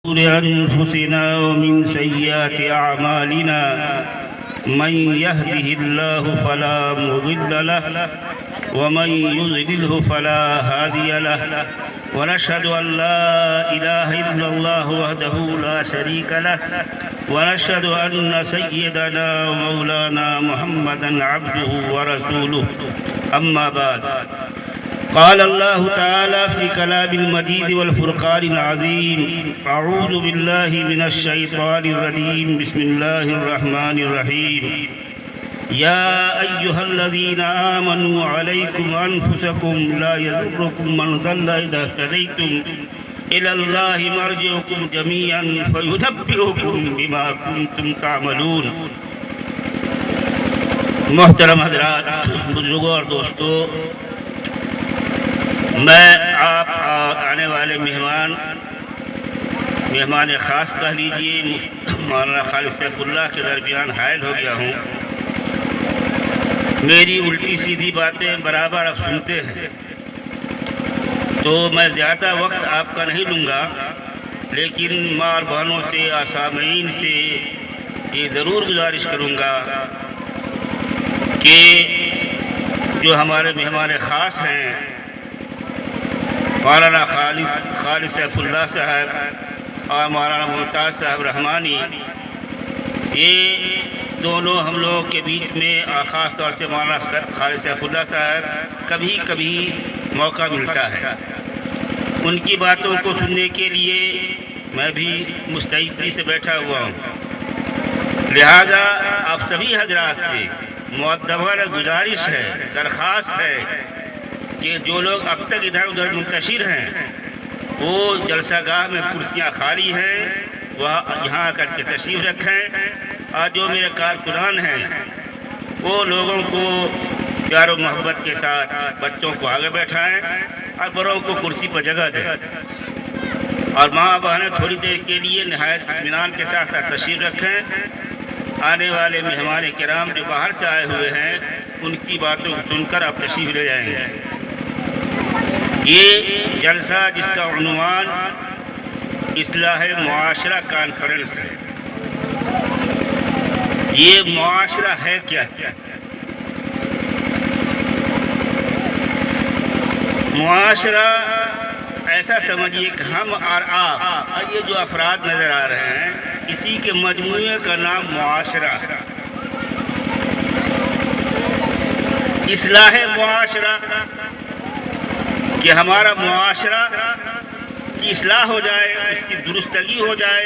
أنفسنا ومن سيئات أعمالنا من يهده الله فلا مضل له ومن يضلله فلا هادي له ونشهد أن لا إله إلا الله وحده لا شريك له ونشهد أن سيدنا ومولانا محمدا عبده ورسوله أما بعد قال الله تعالى في كلام المجيد والفرقان العظيم أعوذ بالله من الشيطان الرجيم بسم الله الرحمن الرحيم يا أيها الذين آمنوا عليكم أنفسكم لا يضركم من ضل إذا اهتديتم إلى الله مرجعكم جميعا فينبئكم بما كنتم تعملون. محترم حضرات، بزرگوں اور دوستو، میں آپ آنے والے مہمان خاص کہہ لیجیے مولانا خالد سیف اللہ کے درمیان حائل ہو گیا ہوں. میری الٹی سیدھی باتیں برابر آپ سنتے ہیں، تو میں زیادہ وقت آپ کا نہیں لوں گا، لیکن ماں اور بہنوں سے سامعین سے یہ ضرور گزارش کروں گا کہ جو ہمارے مہمان خاص ہیں مولانا خالد سیف اللہ صاحب اور مولانا ممتاز صاحب رحمانی، یہ دونوں ہم لوگوں کے بیچ میں خاص طور سے مولانا خالد سیف اللہ صاحب کبھی کبھی موقع ملتا ہے. ان کی باتوں کو سننے کے لیے میں بھی مستعدی سے بیٹھا ہوا ہوں. لہذا آپ سبھی حضرات سے مؤدبانہ گزارش ہے، درخواست ہے کہ جو لوگ اب تک ادھر ادھر منتشر ہیں وہ جلسہ گاہ میں کرسیاں خالی ہیں، وہ یہاں آ کر کے تشریف رکھیں، اور جو میرے کارکنان ہیں وہ لوگوں کو پیار و محبت کے ساتھ بچوں کو آگے بیٹھائیں اور بڑوں کو کرسی پر جگہ دیں، اور ماں بہنیں تھوڑی دیر کے لیے نہایت اطمینان کے ساتھ تشریف رکھیں. آنے والے مہمان کرام جو باہر سے آئے ہوئے ہیں ان کی باتوں کو سن کر آپ تشریف لے جائیں گے. یہ جلسہ جس کا عنوان اصلاح معاشرہ کانفرنس ہے. یہ معاشرہ ہے کیا؟ معاشرہ ایسا سمجھیے کہ ہم اور آپ اور یہ جو افراد نظر آ رہے ہیں اسی کے مجموعے کا نام معاشرہ ہے. اصلاح معاشرہ کہ ہمارا معاشرہ کی اصلاح ہو جائے، اس کی درستگی ہو جائے،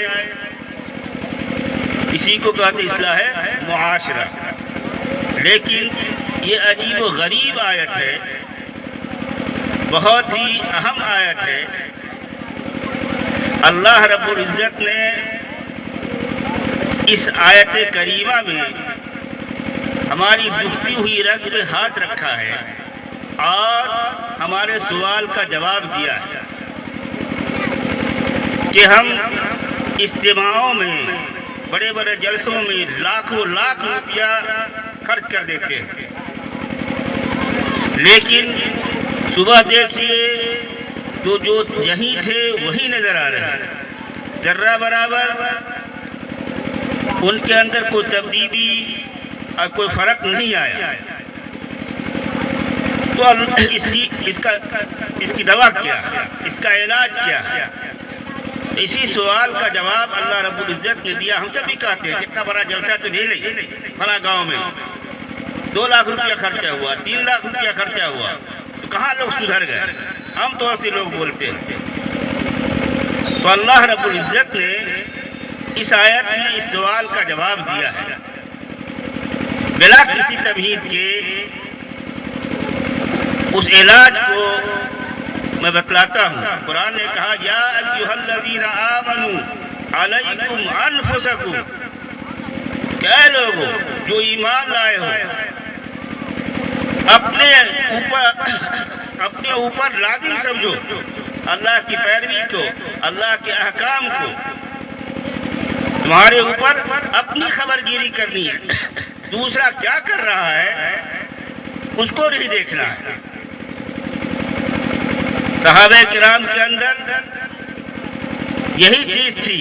اسی کو کہتے اصلاح معاشرہ. لیکن یہ عجیب و غریب آیت ہے، بہت ہی اہم آیت ہے. اللہ رب العزت نے اس آیت کریمہ میں ہماری دکھتی ہوئی رگ پہ ہاتھ رکھا ہے اور ہمارے سوال کا جواب دیا ہے کہ ہم اجتماعوں میں، بڑے بڑے جلسوں میں لاکھوں لاکھ روپیہ خرچ کر دیتے ہیں، لیکن صبح دیکھیے تو جو یہیں تھے وہی نظر آ رہے ہیں، ذرہ برابر ان کے اندر کوئی تبدیلی اور کوئی فرق نہیں آیا. تو اس کی دوا کیا، اس کا علاج کیا؟ اسی سوال کا جواب اللہ رب العزت نے دیا. ہم سب بھی کہتے ہیں کتنا بڑا جلسہ تو نہیں لے فلاں گاؤں میں 2 لاکھ روپیہ خرچہ ہوا، 3 لاکھ روپیہ خرچہ ہوا، تو کہاں لوگ سدھر گئے؟ عام طور سے لوگ بولتے ہیں. تو اللہ رب العزت نے اس آیت میں اس سوال کا جواب دیا ہے بلا کسی تمہید کے. اس علاج کو میں بتلاتا ہوں. قرآن نے کہا یا ایھا الذین آمنوا علیکم انفسکم، کہ اے لوگوں جو ایمان لائے ہو اپنے اوپر لازم سمجھو اللہ کی پیروی کو، اللہ کے احکام کو. تمہارے اوپر اپنی خبر گیری کرنی ہے، دوسرا کیا کر رہا ہے اس کو نہیں دیکھنا ہے. صحابہ کرام کے اندر یہی چیز تھی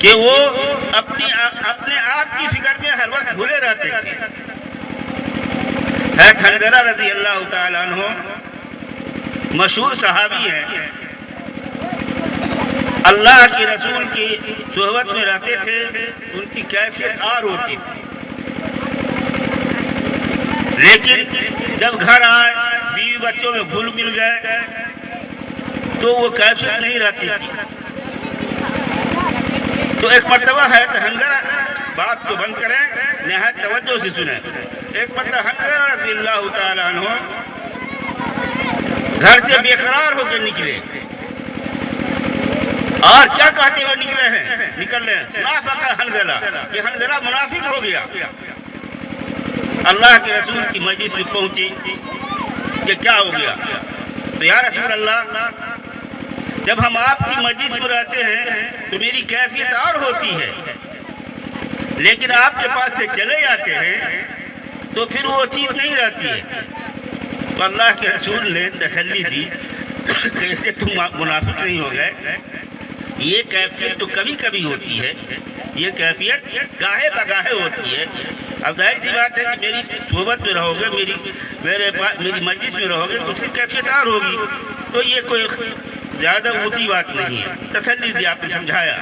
کہ وہ اپنے آپ کی فکر میں ہر وقت بھولے رہتے تھے۔ حنظلہ رضی اللہ تعالیٰ عنہ مشہور صحابی ہیں، اللہ کے رسول کی صحبت میں رہتے تھے، ان کی کیفیت اور ہوتی تھی، لیکن جب گھر آئے بیوی بچوں میں گھل مل گئے تو وہ کیفیت نہیں رہتی تھی۔ تو ایک مرتبہ ہے تو حنظلہ، بات کو بند کریں، نہایت توجہ سے سنیں۔ ایک مرتبہ حنظلہ رضی اللہ تعالیٰ عنہ گھر سے بے قرار ہو کے نکلے، اور کیا کہتے ہوئے نکل رہے ہیں؟ منافق حنظلہ، یہ حنظلہ منافق ہو گیا۔ اللہ کے رسول کی مجلس میں پہنچی کہ کیا ہو گیا؟ تو یا رسول اللہ، جب ہم آپ کی مجلس میں رہتے ہیں تو میری کیفیت اور ہوتی ہے، لیکن آپ کے پاس سے چلے جاتے ہیں تو پھر وہ چیز نہیں رہتی ہے۔ تو اللہ کے رسول نے تسلی دی کہ اس سے تم منافق نہیں ہو گئے، یہ کیفیت تو کبھی کبھی ہوتی ہے، یہ کیفیت گاہے بگاہے ہوتی ہے۔ اب ظاہر سی بات ہے کہ میری صحبت میں رہو گے، میری مجلس میں رہو گے تو اس کی کیفیت اور ہوگی، تو یہ کوئی زیادہ اونچی بات نہیں ہے۔ تسلی دی، آپ نے سمجھایا۔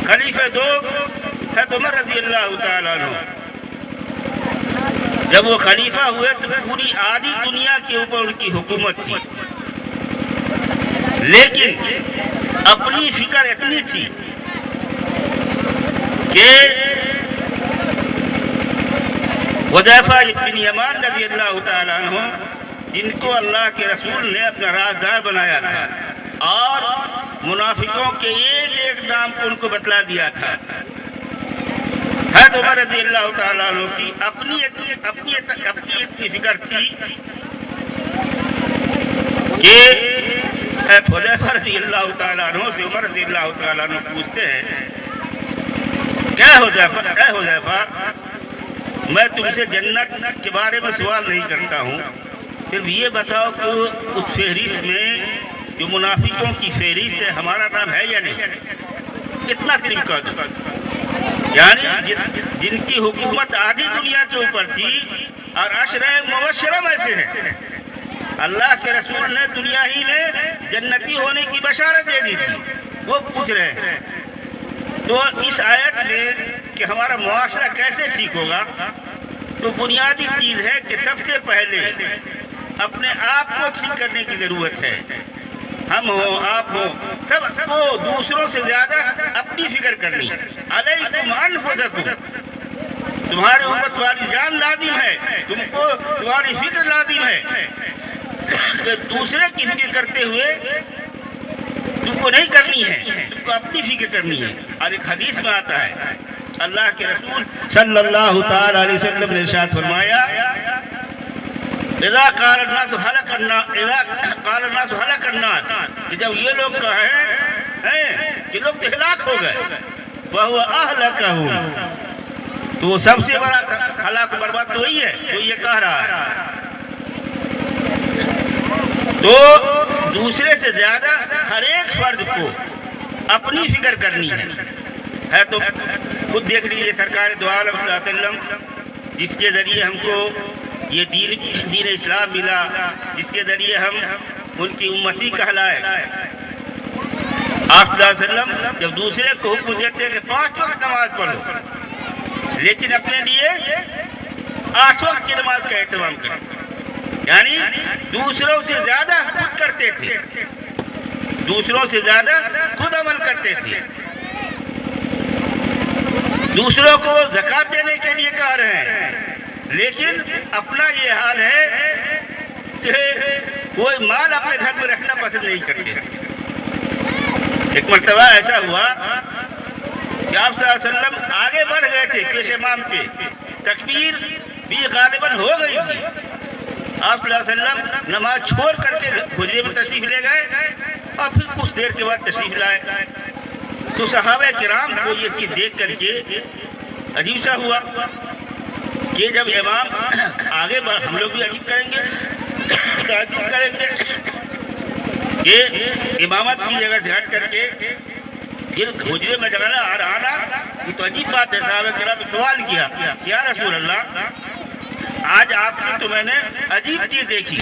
خلیفہ دو حضرت عمر رضی اللہ تعالیٰ عنہ جب وہ خلیفہ ہوئے تو پوری آدھی دنیا کے اوپر ان کی حکومت تھی، لیکن اپنی فکر اتنی تھی کہ حذیفہ بن یمان رضی اللہ تعالیٰ عنہ، جن کو اللہ کے رسول نے اپنا رازدار بنایا تھا اور منافقوں کے ایک ایک نام کو ان کو بتلا دیا تھا، حضرت عمر رضی اللہ تعالیٰ عنہ کی اپنی فکر تھی کہ حذیفہ رضی اللہ تعالیٰ عنہ سے عمر رضی اللہ تعالیٰ عنہ پوچھتے ہیں، کیا حذیفہ، میں تم سے جنت کے بارے میں سوال نہیں کرتا ہوں، صرف یہ بتاؤ کہ اس فہرست میں جو منافقوں کی فہرست ہے ہمارا نام ہے یا نہیں؟ اتنا صرف کہہ دو۔ یعنی جن کی حکومت آدھی دنیا کے اوپر تھی اور عشرہ مبشرہ میں سے ہے، اللہ کے رسول نے دنیا ہی میں جنتی ہونے کی بشارت دے دی تھی، وہ پوچھ رہے ہیں۔ تو اس آیت میں کہ ہمارا معاشرہ کیسے ٹھیک ہوگا، تو بنیادی چیز ہے کہ سب سے پہلے اپنے آپ کو ٹھیک کرنے کی ضرورت ہے۔ ہم ہوں، آپ ہوں، سب کو دوسروں سے زیادہ اپنی فکر کرنی ہے۔ علیکم انفسکم، تمہارے اوپر تمہاری جان لازم ہے، تم کو تمہاری فکر لازم ہے، کہ دوسرے کی فکر کرتے ہوئے تم کو نہیں کرنی ہے، تم کو اپنی فکر کرنی ہے۔ اور ایک حدیث میں آتا ہے، اللہ کے رسول صلی اللہ تعالی علیہ وسلم نے ارشاد فرمایا، اذا قال الناس هلك الناس، کہ جب یہ لوگ کہیں کہ لوگ تو ہلاک ہو گئے، فهو اهلكهم، تو وہ سب سے بڑا ہلاک و برباد تو وہی ہے جو یہ کہہ رہا ہے۔ تو دوسرے سے زیادہ ہر ایک فرد کو اپنی فکر کرنی ہے۔ تو خود دیکھ لیجیے سرکار دو عالم صلی اللہ علیہ وسلم، جس کے ذریعے ہم کو یہ دین اسلام ملا، جس کے ذریعے ہم ان کی امتی کہلائے، آپ صلی اللہ علیہ وسلم جب دوسرے کو حکم دیتے ہیں کہ 5 وقت نماز پڑھو، لیکن اپنے لیے 8 وقت کی نماز کا اہتمام کریں، یعنی دوسروں سے زیادہ خود کرتے تھے، دوسروں سے زیادہ خود عمل کرتے تھے۔ دوسروں کو زکوٰۃ دینے کے لیے کہہ رہے ہیں، لیکن اپنا یہ حال ہے کہ کوئی مال اپنے گھر میں رکھنا پسند نہیں کرتے۔ ایک مرتبہ ایسا ہوا کہ آپ صلی اللہ علیہ وسلم آگے بڑھ گئے تھے پیش امام پہ، تکبیر بھی غالباً ہو گئی تھی، آپ صلی اللہ علیہ وسلم نماز چھوڑ کر کے حجرے میں تشریف لے گئے اور پھر کچھ دیر کے بعد تشریف لائے۔ تو صحابہ کرام کو یہ چیز دیکھ کر کے عجیب سا ہوا کہ جب امام آگے بڑھ، ہم لوگ بھی عجیب کریں گے کہ امامت کی جگہ سے ہٹ کر کے پھر حجرے میں جگہ آنا، یہ تو عجیب بات ہے۔ صحابہ کرام نے سوال کیا یا رسول اللہ آج آپ کی تو میں نے عجیب چیز دیکھی۔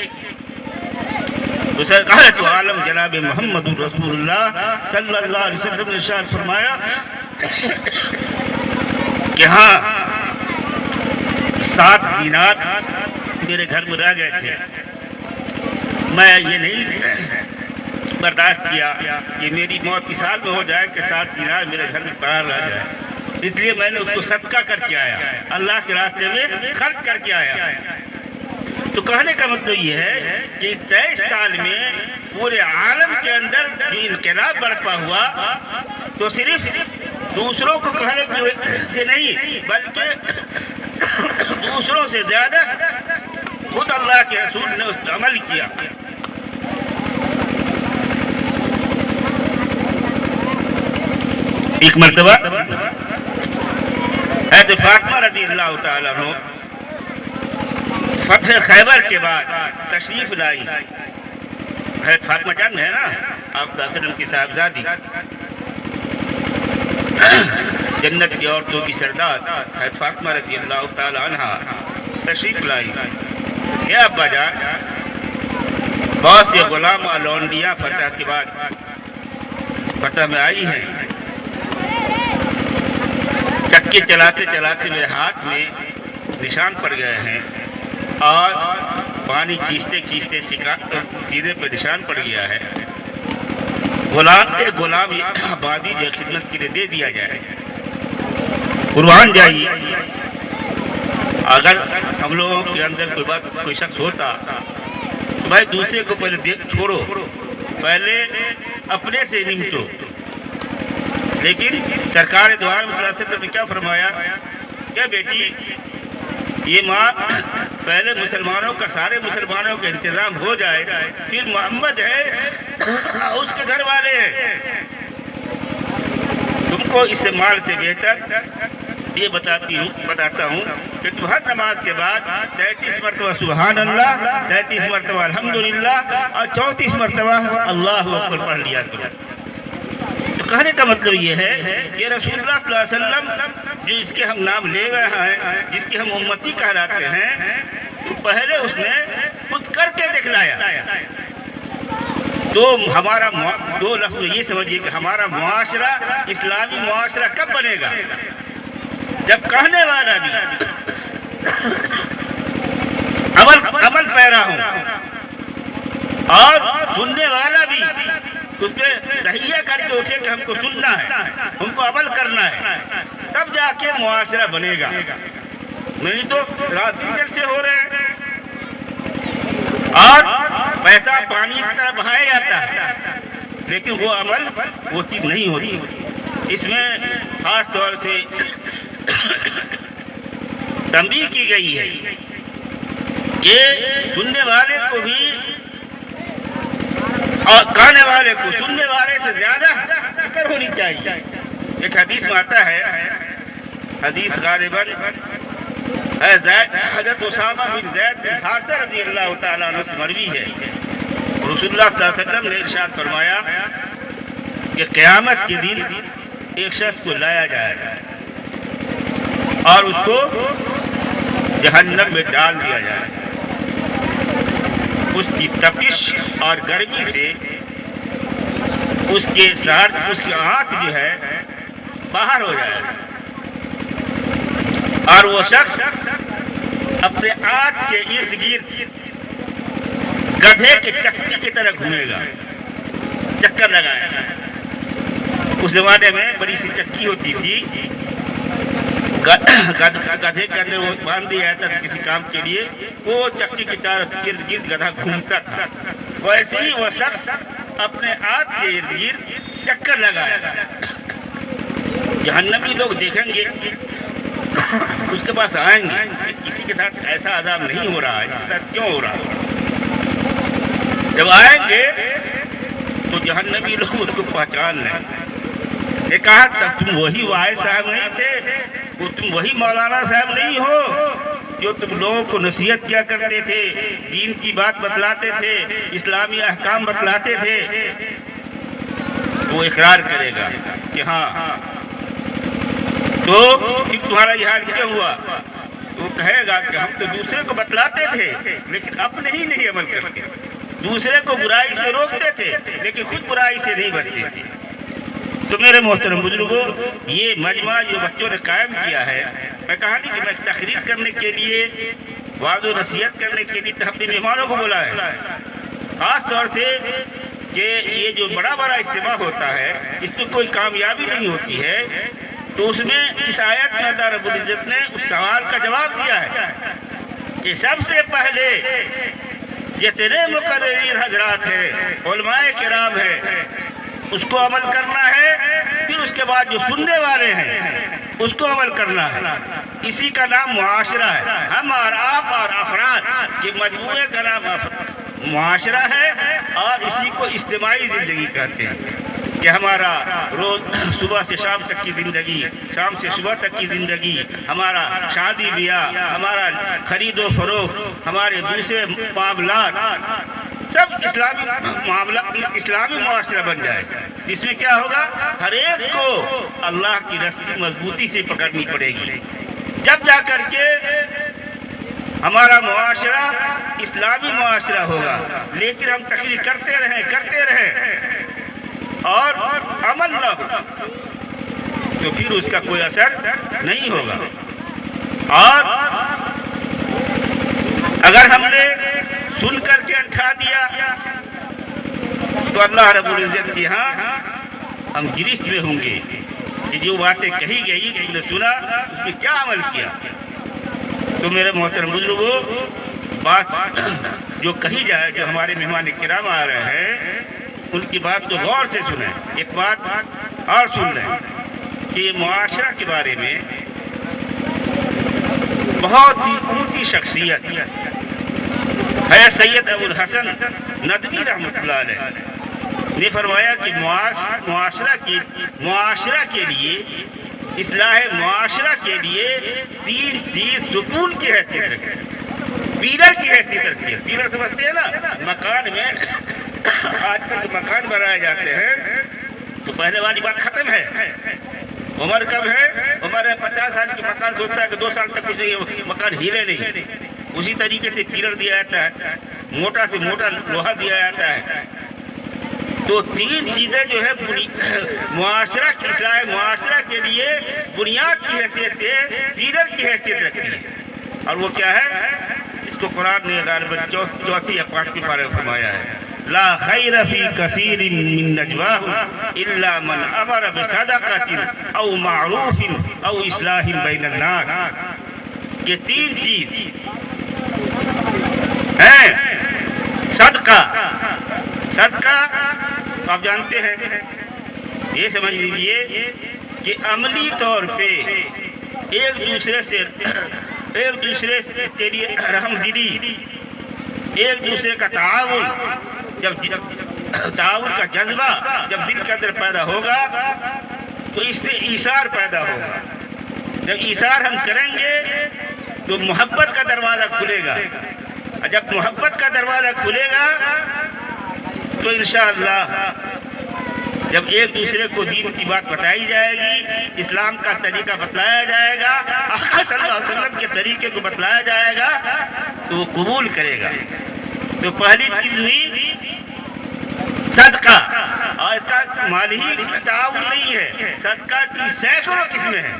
تو سرکار تو عالم جناب محمد رسول اللہ صلی اللہ علیہ وسلم نے ارشاد فرمایا کہ ہاں 7 دینار میرے گھر میں رہ گئے تھے، میں یہ نہیں برداشت کیا کہ میری موت اس حال میں ہو جائے کہ 7 دینار میرے گھر میں پڑا رہ جائے، اس لیے میں نے اس کو صدقہ کر کے آیا، اللہ کے راستے میں خرچ کر کے آیا۔ تو کہنے کا مطلب یہ ہے کہ 23 سال میں پورے عالم کے اندر جو انقلاب برپا ہوا تو صرف دوسروں کو کہنے کی وجہ سے نہیں بلکہ دوسروں سے زیادہ خود اللہ کے رسول نے اس پر عمل کیا۔ ایک مرتبہ حضرت فاطمہ رضی اللہ تعالیٰ عنہ فتح خیبر کے بعد تشریف لائی۔ حضرت فاطمہ جان ہے نا آپ صلی اللہ علیہ وسلم کی صاحبزادی، جنت کی عورتوں کی سردار حضرت فاطمہ رضی اللہ تعالی عنہ تشریف لائی۔ یا ابا جان بہت سے غلام لونڈیاں فتح کے بعد فتح میں آئی ہیں، چکے چلاتے چلاتے میرے ہاتھ میں نشان پڑ گئے ہیں اور پانی کھینچتے کھینچتے سیدھے پہ نشان پڑ گیا ہے، غلام آبادی جو خدمت کے لیے دے دیا جائے، قربان جائیے۔ اگر ہم لوگوں کے اندر کوئی شخص ہوتا تو بھائی دوسرے کو پہلے چھوڑو، پہلے اپنے سے نمٹو، لیکن سرکار دو عالم صلی اللہ علیہ وسلم نے کیا فرمایا کہ بیٹی یہ ماں پہلے مسلمانوں کا سارے مسلمانوں کا انتظام ہو جائے، پھر محمد ہے اس کے گھر والے ہیں، تم کو اس مال سے بہتر یہ بتاتا ہوں کہ تم ہر نماز کے بعد 33 مرتبہ سبحان اللہ، 33 مرتبہ الحمدللہ اور 34 مرتبہ اللہ اکبر پڑھ لیا کرو۔ تو کہنے کا مطلب یہ ہے کہ رسول اللہ صلی اللہ علیہ وسلم جو اس کے ہم نام لے گئے ہیں، جس کے ہم امتی کہلاتے ہیں، تو پہلے اس نے خود کر کے دکھلایا۔ تو ہمارا دو لفظ یہ سمجھیے کہ ہمارا معاشرہ اسلامی معاشرہ کب بنے گا؟ جب کہنے والا بھی عمل پیرا ہوں اور سننے والا بھی اس پہ تہیہ کر کے اٹھے کہ ہم کو سننا ہے، ہم کو عمل کرنا ہے، تب جا کے معاشرہ بنے گا۔ نہیں تو رات دن جلسے ہو رہے ہیں اور پیسہ پانی کی طرح بہایا جاتا ہے، لیکن وہ عمل وہ چیز نہیں ہوتی۔ اس میں خاص طور سے تنبیہ کی گئی ہے کہ سننے والے کو بھی اور کہنے والے کو سننے والے سے زیادہ فکر ہونی چاہیے۔ ایک حدیث میں آتا ہے، حدیث غالباً حضرت اسامہ بن زید بن حارثہ رضی اللہ تعالیٰ عنہ سے مروی ہے، رسول اللہ صلی اللہ علیہ وسلم نے ارشاد فرمایا کہ قیامت کے دن ایک شخص کو لایا جائے گا اور اس کو جہنم میں ڈال دیا جائے گا، اس کی تپش اور گرمی سے اس کی آنکھ جو ہے باہر ہو جائے گا، اور وہ شخص اپنے آنکھ کے ارد گرد گدھے کے چکر کی طرح گھومے گا، چکر لگائے گا۔ اس زمانے میں بڑی سی چکی ہوتی تھی، گدھے کے اندر وہ باندھ دیا جاتا تھا کسی کام کے لیے، وہ چکی کے چاروں ارد گرد گدھا گھومتا تھا، ویسے ہی وہ شخص اپنے آنکھ کے ارد گرد چکر لگائے گا۔ جہنمی لوگ دیکھیں گے، اس کے پاس آئیں گے، کسی کے ساتھ ایسا عذاب نہیں ہو رہا ہے، اس کے ساتھ کیوں ہو رہا ہے؟ جب آئیں گے تو جہنمی لوگ اس کو پہچان لیں، یہ کہا تب تم وہی واحد صاحب نہیں تھے، وہ تم وہی مولانا صاحب نہیں ہو جو تم لوگوں کو نصیحت کیا کرتے تھے، دین کی بات بتلاتے تھے، اسلامی احکام بتلاتے تھے، وہ اقرار کرے گا کہ ہاں، تو پھر تمہارا یہ حال کیوں ہوا؟ وہ کہے گا کہ ہم تو دوسرے کو بتلاتے تھے لیکن اپنے ہی نہیں عمل کرتے، دوسرے کو برائی سے روکتے تھے لیکن خود برائی سے نہیں بچتے تھے۔ تو میرے محترم بزرگوں، یہ مجمع جو بچوں نے قائم کیا ہے، میں کہا نہیں کہ میں تقریر کرنے کے لیے، وعظ و نصیحت کرنے کے لیے اپنے مہمانوں کو بلایا ہے، خاص طور سے کہ یہ جو بڑا اجتماع ہوتا ہے اس میں کوئی کامیابی نہیں ہوتی ہے، تو اس میں اس آیت میں اللہ رب العزت نے اس سوال کا جواب دیا ہے کہ سب سے پہلے جتنے مقررین حضرات ہیں، علماء کرام ہیں، اس کو عمل کرنا ہے، پھر اس کے بعد جو سننے والے ہیں اس کو عمل کرنا ہے۔ اسی کا نام معاشرہ ہے، ہم اور آپ اور افراد کے مجموعے کا نام معاشرہ ہے، اور اسی کو اجتماعی زندگی کہتے ہیں کہ ہمارا روز صبح سے شام تک کی زندگی، شام سے صبح تک کی زندگی، ہمارا شادی بیاہ، ہمارا خرید و فروخت، ہمارے دوسرے معاملات، سب اسلامی معاشرہ بن جائے، جس میں کیا ہوگا؟ ہر ایک کو اللہ کی رسی مضبوطی سے پکڑنی پڑے گی، جب جا کر کے ہمارا معاشرہ اسلامی معاشرہ ہوگا۔ لیکن ہم تقریر کرتے رہیں اور عمل نہ ہو تو پھر اس کا کوئی اثر نہیں ہوگا۔ اور اگر ہم نے سن کر کے اٹھا دیا تو اللہ رب العزت کی ہاں ہم گرفت میں ہوں گے کہ جو باتیں کہی گئی تم نے سنا، اس میں کیا عمل کیا۔ تو میرے محترم بزرگوں، بات جو کہی جائے، جو ہمارے مہمان کرام آ رہے ہیں ان کی بات تو غور سے سنیں۔ ایک بات اور سن لیں کہ یہ معاشرہ کے بارے میں بہت ہی اونچی شخصیت ہے سید ابو الحسن ندوی رحمۃ اللہ علیہ نے فرمایا کہ معاشرہ کے لیے، اصلاح معاشرہ کے لیے تین چیز ستون کی حیثیت رکھتی ہے، پیلر کی حیثیت رکھتی ہے۔ پیلر سمجھتے ہیں نا؟ مکان میں آج کل جو مکان بنائے جاتے ہیں تو پہلے والی بات ختم ہے، عمر کب ہے؟ عمر ہے 50 سال کی، مکان سوچتا ہے کہ 2 سال تک کچھ مکان ہیلے نہیں، اسی طریقے سے پیلر دیا جاتا ہے، موٹا سے موٹا لوہا دیا جاتا ہے۔ تو تین چیزیں جو ہے معاشرہ کی اصلاح معاشرہ کے لیے بنیاد کی حیثیت سے پیلر کی حیثیت رکھتی ہے، اور وہ کیا ہے؟ اس کو قرآن نے غالباً 4 یا 5 پارے میں فرمایا ہے، لا خیر فی کثیر من نجواہم الا من امر بصدقۃ او معروف او اصلاح بین الناس۔ یہ تین چیز ہیں۔ صدقہ آپ جانتے ہیں، یہ سمجھ لیجئے کہ عملی طور پہ ایک دوسرے کے لیے رحم دلی، ایک دوسرے کا تعاون، جب تعاون کا جذبہ جب دل کے اندر پیدا ہوگا تو اس سے ایثار پیدا ہوگا۔ جب ایثار ہم کریں گے تو محبت کا دروازہ کھلے گا، اور جب محبت کا دروازہ کھلے گا تو انشاءاللہ جب ایک دوسرے کو دین کی بات بتائی جائے گی، اسلام کا طریقہ بتلایا جائے گا، آقا صلی اللہ علیہ وسلم کے طریقے کو بتلایا جائے گا تو وہ قبول کرے گا۔ تو پہلی چیز ہوئی صدقہ، اور اس کا مالی تعاون نہیں ہے، صدقہ کی سینکڑوں قسمیں ہیں۔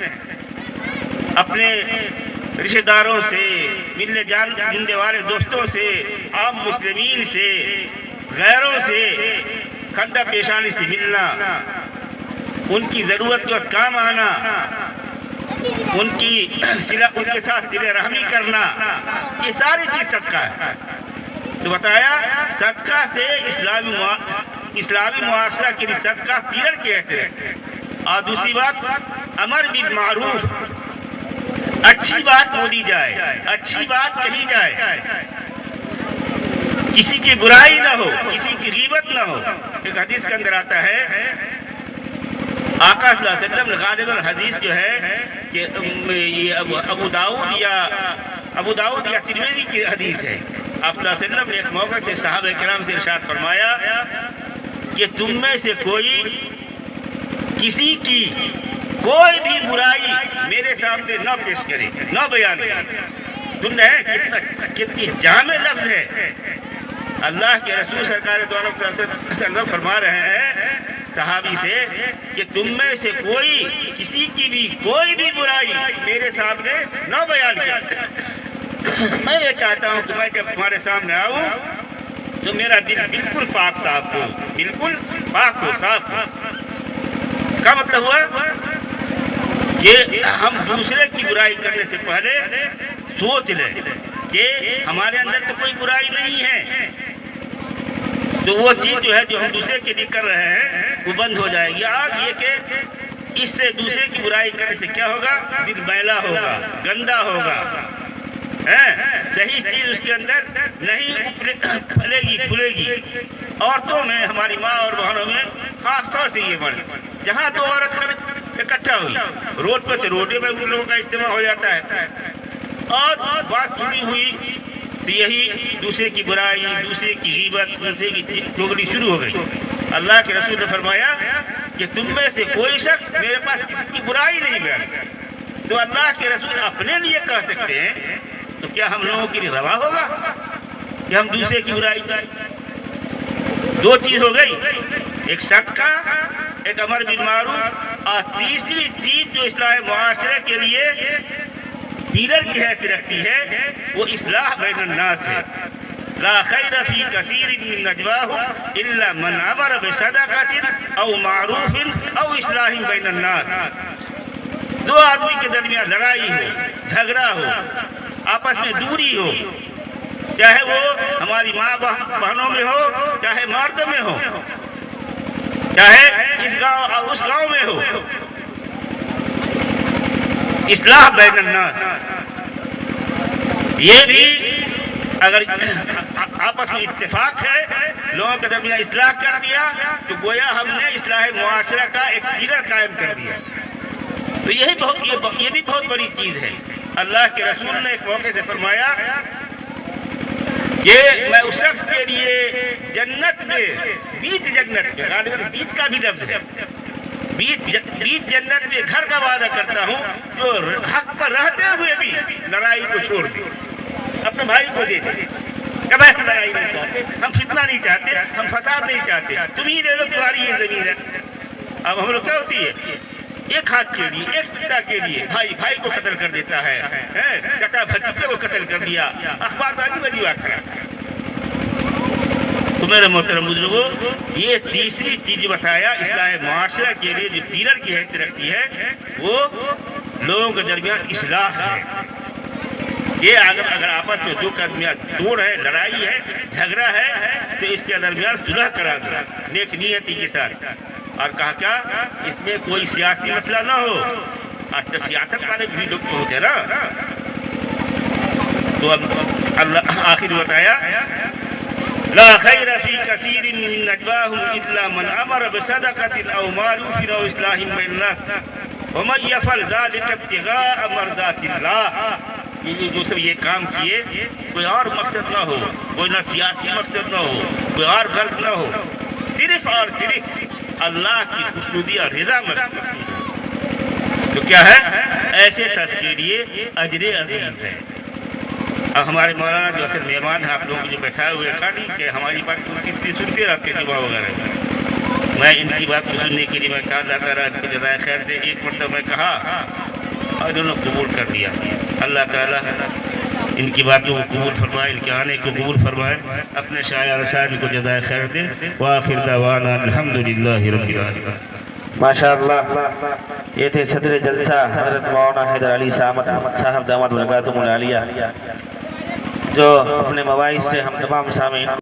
اپنے رشتہ داروں سے، ملنے والے دوستوں سے، عام مسلمین سے، غیروں سے خندہ پیشانی سے ملنا، ان کی ضرورت کے کام آنا، ان کے ساتھ صلہ رحمی کرنا، یہ ساری چیز صدقہ ہے۔ تو بتایا صدقہ سے اسلامی معاشرہ کے لیے صدقہ پیلر کی حیثیت ہے۔ اور دوسری بات، امر بالمعروف، اچھی بات بولی جائے، اچھی بات کہی جائے، کسی کی برائی نہ ہو، کسی کی غیبت نہ ہو۔ ایک حدیث کے اندر آتا ہے، آقا صلی اللہ علیہ وسلم غالباً حدیث جو ہے کہ یہ ابو داؤد یا ابو داؤد یا ترمذی کی حدیث ہے، آپ صلی اللہ علیہ وسلم نے ایک موقع سے صحابہ کرام سے ارشاد فرمایا کہ تم میں سے کوئی کسی کی کوئی بھی برائی میرے سامنے نہ پیش کرے، نہ بیان کرے۔ سن رہے ہیں کتنی جامع لفظ ہے۔ اللہ کے رسول سرکار دو عالم صلی اللہ علیہ وسلم فرما رہے ہیں صحابی سے کہ تم میں سے کوئی کسی کی بھی کوئی بھی برائی میرے سامنے نہ بیان کرے۔ میں یہ چاہتا ہوں کہ میں جب تمہارے سامنے آؤں تو میرا دل بالکل پاک صاف ہو، بالکل پاک ہو، صاف ہو۔ کیا مطلب ہوا کہ ہم دوسرے کی برائی کرنے سے پہلے سوچ لیں کہ ہمارے اندر تو کوئی برائی نہیں ہے، تو وہ چیز جو ہے جو ہم دوسرے کے لیے کر رہے ہیں وہ بند ہو جائے گی۔ آج یہ کہ اس سے دوسرے کی برائی کرنے سے کیا ہوگا؟ دل میلا ہوگا، گندا ہوگا، صحیح چیز اس کے اندر نہیں پھلے گی، کھلے گی۔ عورتوں میں، ہماری ماں اور بہنوں میں خاص طور سے یہ بڑھ، جہاں دو عورت اکٹھا ہوئی، روڈ پہ سے روڈے میں ان لوگوں کا اجتماع ہو جاتا ہے اور بات سنی ہوئی تو یہی دوسرے کی برائی، دوسرے کی غیبت، دوسرے کی چغلی شروع ہو گئی۔ اللہ کے رسول نے فرمایا کہ تم میں سے کوئی شخص میرے پاس کسی کی برائی نہیں بیان کرے۔ تو اللہ کے رسول اپنے لیے کہہ سکتے ہیں تو کیا ہم لوگوں کے لیے روا ہوگا کہ ہم دوسرے کی برائی کریں؟ دو چیز ہو گئی، ایک صدقہ، ایک امر بالمعروف، اور تیسری چیز جو اصلاح معاشرے کے لیے پیلر کی حیثیت رکھتی ہے وہ اصلاح بین الناس ہے۔ لا خیر فی کثیر من نجواہم الا من امر بصدقۃ او معروف او اصلاح بین الناس۔ دو آدمی کے درمیان لڑائی ہو، جھگڑا ہو، آپس میں دوری ہو، چاہے وہ ہماری ماں بہنوں میں ہو، چاہے مردوں میں ہو، چاہے اس گاؤں اور اس گاؤں میں ہو، اصلاح بین الناس، یہ بھی اگر آپس میں اتفاق ہے، لوگوں کے درمیان اصلاح کر دیا تو گویا ہم نے اصلاح معاشرہ کا ایک پیلر قائم کر دیا۔ تو یہ بھی بہت بڑی چیز ہے۔ اللہ کے رسول نے ایک موقع سے فرمایا کہ میں اس شخص کے لیے جنت میں، بیچ جنت میں، غالباً بیچ کا بھی لفظ ہے، بیچ جنت میں گھر کا وعدہ کرتا ہوں جو حق پر رہتے ہوئے بھی لڑائی کو چھوڑ دے، اپنے بھائی کو دے دے۔ کبھی ہم لڑائی نہیں چاہتے، ہم فتنہ نہیں چاہتے، ہم فساد نہیں چاہتے، تم ہی لے لو، تمہاری یہ زمین ہے۔ اب ہم لوگ کیا ہوتی ہے، ایک ہاتھ کے لیے، ایک پتا کے لیے بھائی کو قتل کر دیتا ہے، چچا بھتیجے کو قتل کر دیا، اخبار میں بڑی بات ہے۔ تو میرے محترم بزرگوں، یہ تیسری چیز بتایا اصلاح معاشرہ کے لیے جو پیلر کی حیثیت رکھتی ہے وہ لوگوں کے درمیان اصلاح ہے۔ یہ اگر آپس میں دو کے درمیان توڑ ہے، لڑائی ہے، جھگڑا ہے تو اس کے درمیان صلح کرا دیا نیک نیتی کے ساتھ۔ اور کہا کیا اس میں کوئی سیاسی مسئلہ نہ ہو، آج تو سیاست والے بھی لوگ ہوتے نا۔ تو اب اللہ آخر بتایا لا خیر فی کثیر من نجواہم الا من امر بصدقۃ او معروف او اصلاح بین الناس ومن یفعل ذلک ابتغاء مرضات اللہ۔ یہ جو سب یہ کام کیے کوئی اور مقصد نہ ہو، کوئی نہ سیاسی مقصد نہ ہو، کوئی اور غرض نہ ہو، صرف اور صرف اللہ کی خوشنودی اور رضا مقصود ہو، تو کیا ہے ایسے شخص کے لیے اجر عظیم ہے۔ اب ہمارے مولانا جو اصل مہمان ہیں آپ لوگ جو بیٹھائے ہوئے خالی کہ ہماری بات کسی سنتے رہتے جمعہ وغیرہ میں، میں ان کی بات کو سننے کے لیے میں کہا جاتا رہا ان کو جزائے خیر دے۔ ایک مرتبہ میں کہا اور انہوں نے قبول کر لیا۔ اللہ تعالیٰ ان کی باتوں کو قبول فرمائے، ان کے آنے کو قبول فرمائے، اپنے شاعر شاعر کو جزائے خیر دے۔ وآخر دعوانا الحمدللہ رب العالمین۔ ماشاءاللہ، یہ تھے صدر جلسہ حضرت مولانا حیدر علی صاحب دامت برکاتہم العالیہ، جو اپنے مواعظ سے ہم تمام سامعین